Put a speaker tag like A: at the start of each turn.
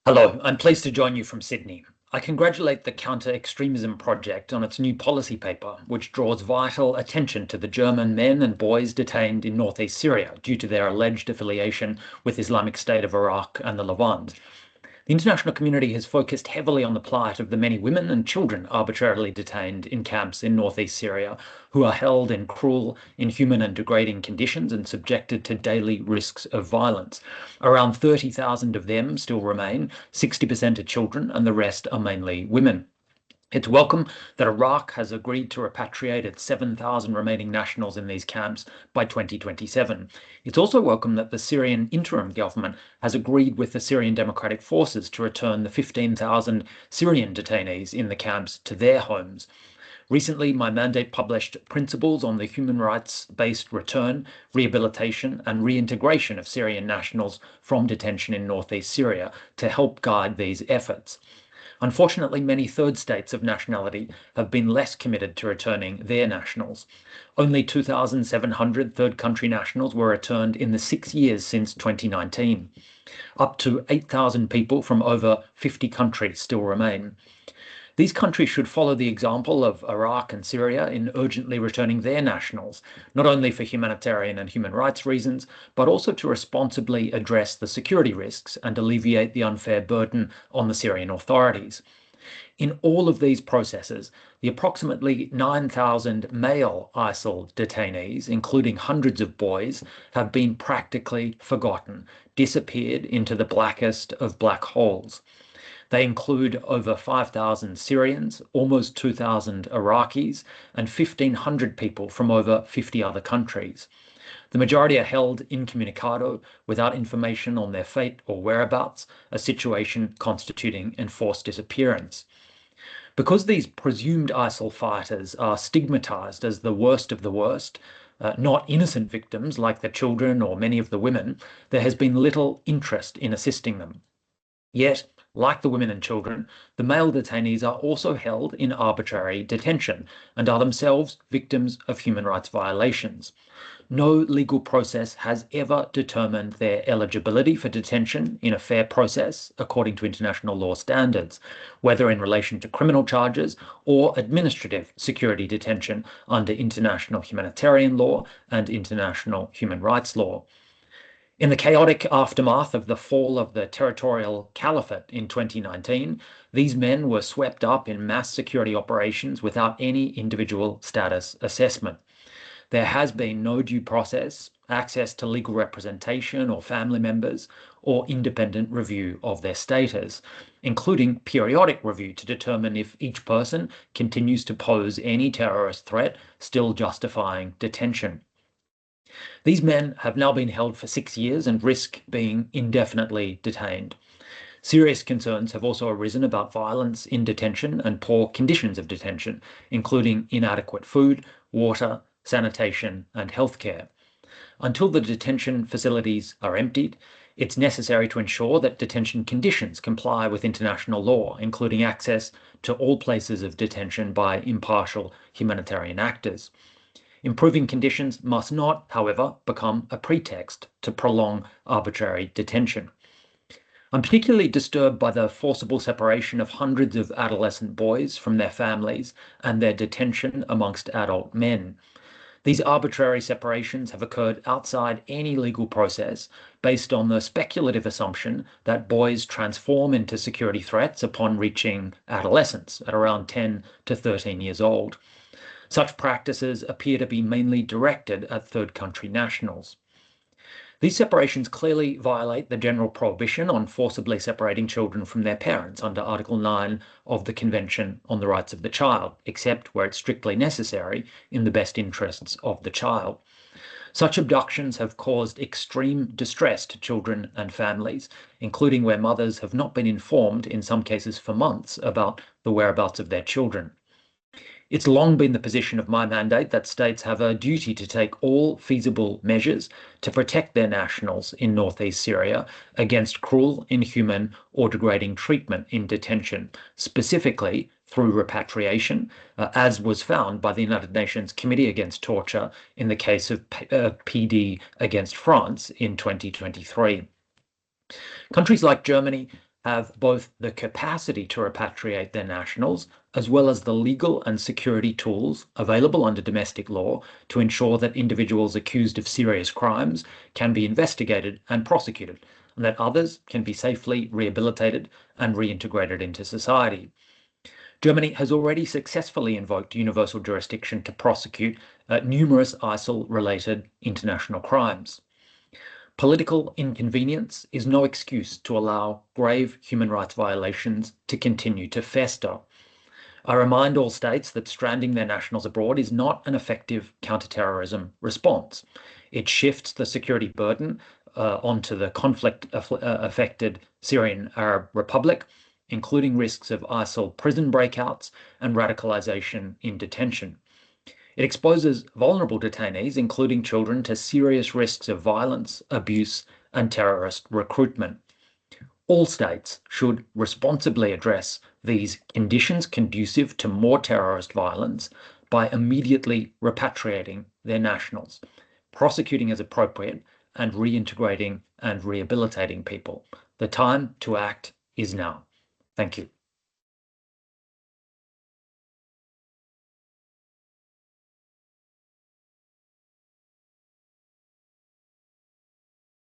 A: Hello, I'm pleased to join you from Sydney. I congratulate the Counter-Extremism Project on its new policy paper, which draws vital attention to the German men and boys detained in northeast Syria due to their alleged affiliation with Islamic State of Iraq and the Levant. The international community has focused heavily on the plight of the many women and children arbitrarily detained in camps in northeast Syria, who are held in cruel, inhuman and degrading conditions and subjected to daily risks of violence. Around 30,000 of them still remain, 60% are children and the rest are mainly women. It's welcome that Iraq has agreed to repatriate its 7,000 remaining nationals in these camps by 2027. It's also welcome that the Syrian interim government has agreed with the Syrian Democratic Forces to return the 15,000 Syrian detainees in the camps to their homes. Recently, my mandate published principles on the human rights-based return, rehabilitation and reintegration of Syrian nationals from detention in northeast Syria to help guide these efforts. Unfortunately, many third states of nationality have been less committed to returning their nationals. Only 2,700 third country nationals were returned in the 6 years since 2019. Up to 8,000 people from over 50 countries still remain. These countries should follow the example of Iraq and Syria in urgently returning their nationals, not only for humanitarian and human rights reasons, but also to responsibly address the security risks and alleviate the unfair burden on the Syrian authorities. In all of these processes, the approximately 9,000 male ISIL detainees, including hundreds of boys, have been practically forgotten, disappeared into the blackest of black holes. They include over 5,000 Syrians, almost 2,000 Iraqis, and 1,500 people from over 50 other countries. The majority are held incommunicado, without information on their fate or whereabouts, a situation constituting enforced disappearance. Because these presumed ISIL fighters are stigmatized as the worst of the worst, not innocent victims like the children or many of the women, there has been little interest in assisting them. Yet, like the women and children, the male detainees are also held in arbitrary detention and are themselves victims of human rights violations. No legal process has ever determined their eligibility for detention in a fair process according to international law standards, whether in relation to criminal charges or administrative security detention under international humanitarian law and international human rights law. In the chaotic aftermath of the fall of the territorial caliphate in 2019, these men were swept up in mass security operations without any individual status assessment. There has been no due process, access to legal representation or family members, or independent review of their status, including periodic review to determine if each person continues to pose any terrorist threat, still justifying detention. These men have now been held for 6 years and risk being indefinitely detained. Serious concerns have also arisen about violence in detention and poor conditions of detention, including inadequate food, water, sanitation, and healthcare. Until the detention facilities are emptied, it's necessary to ensure that detention conditions comply with international law, including access to all places of detention by impartial humanitarian actors. Improving conditions must not, however, become a pretext to prolong arbitrary detention. I'm particularly disturbed by the forcible separation of hundreds of adolescent boys from their families and their detention amongst adult men. These arbitrary separations have occurred outside any legal process based on the speculative assumption that boys transform into security threats upon reaching adolescence at around 10 to 13 years old. Such practices appear to be mainly directed at third country nationals. These separations clearly violate the general prohibition on forcibly separating children from their parents under Article 9 of the Convention on the Rights of the Child, except where it's strictly necessary in the best interests of the child. Such abductions have caused extreme distress to children and families, including where mothers have not been informed, in some cases for months, about the whereabouts of their children. It's long been the position of my mandate that states have a duty to take all feasible measures to protect their nationals in northeast Syria against cruel, inhuman, or degrading treatment in detention, specifically through repatriation, as was found by the United Nations Committee Against Torture in the case of PD against France in 2023. Countries like Germany have both the capacity to repatriate their nationals, as well as the legal and security tools available under domestic law to ensure that individuals accused of serious crimes can be investigated and prosecuted, and that others can be safely rehabilitated and reintegrated into society. Germany has already successfully invoked universal jurisdiction to prosecute numerous ISIL-related international crimes. Political inconvenience is no excuse to allow grave human rights violations to continue to fester. I remind all states that stranding their nationals abroad is not an effective counterterrorism response. It shifts the security burden onto the conflict-affected Syrian Arab Republic, including risks of ISIL prison breakouts and radicalization in detention. It exposes vulnerable detainees, including children, to serious risks of violence, abuse, and terrorist recruitment. All states should responsibly address these conditions conducive to more terrorist violence by immediately repatriating their nationals, prosecuting as appropriate, and reintegrating and rehabilitating people. The time to act is now. Thank you.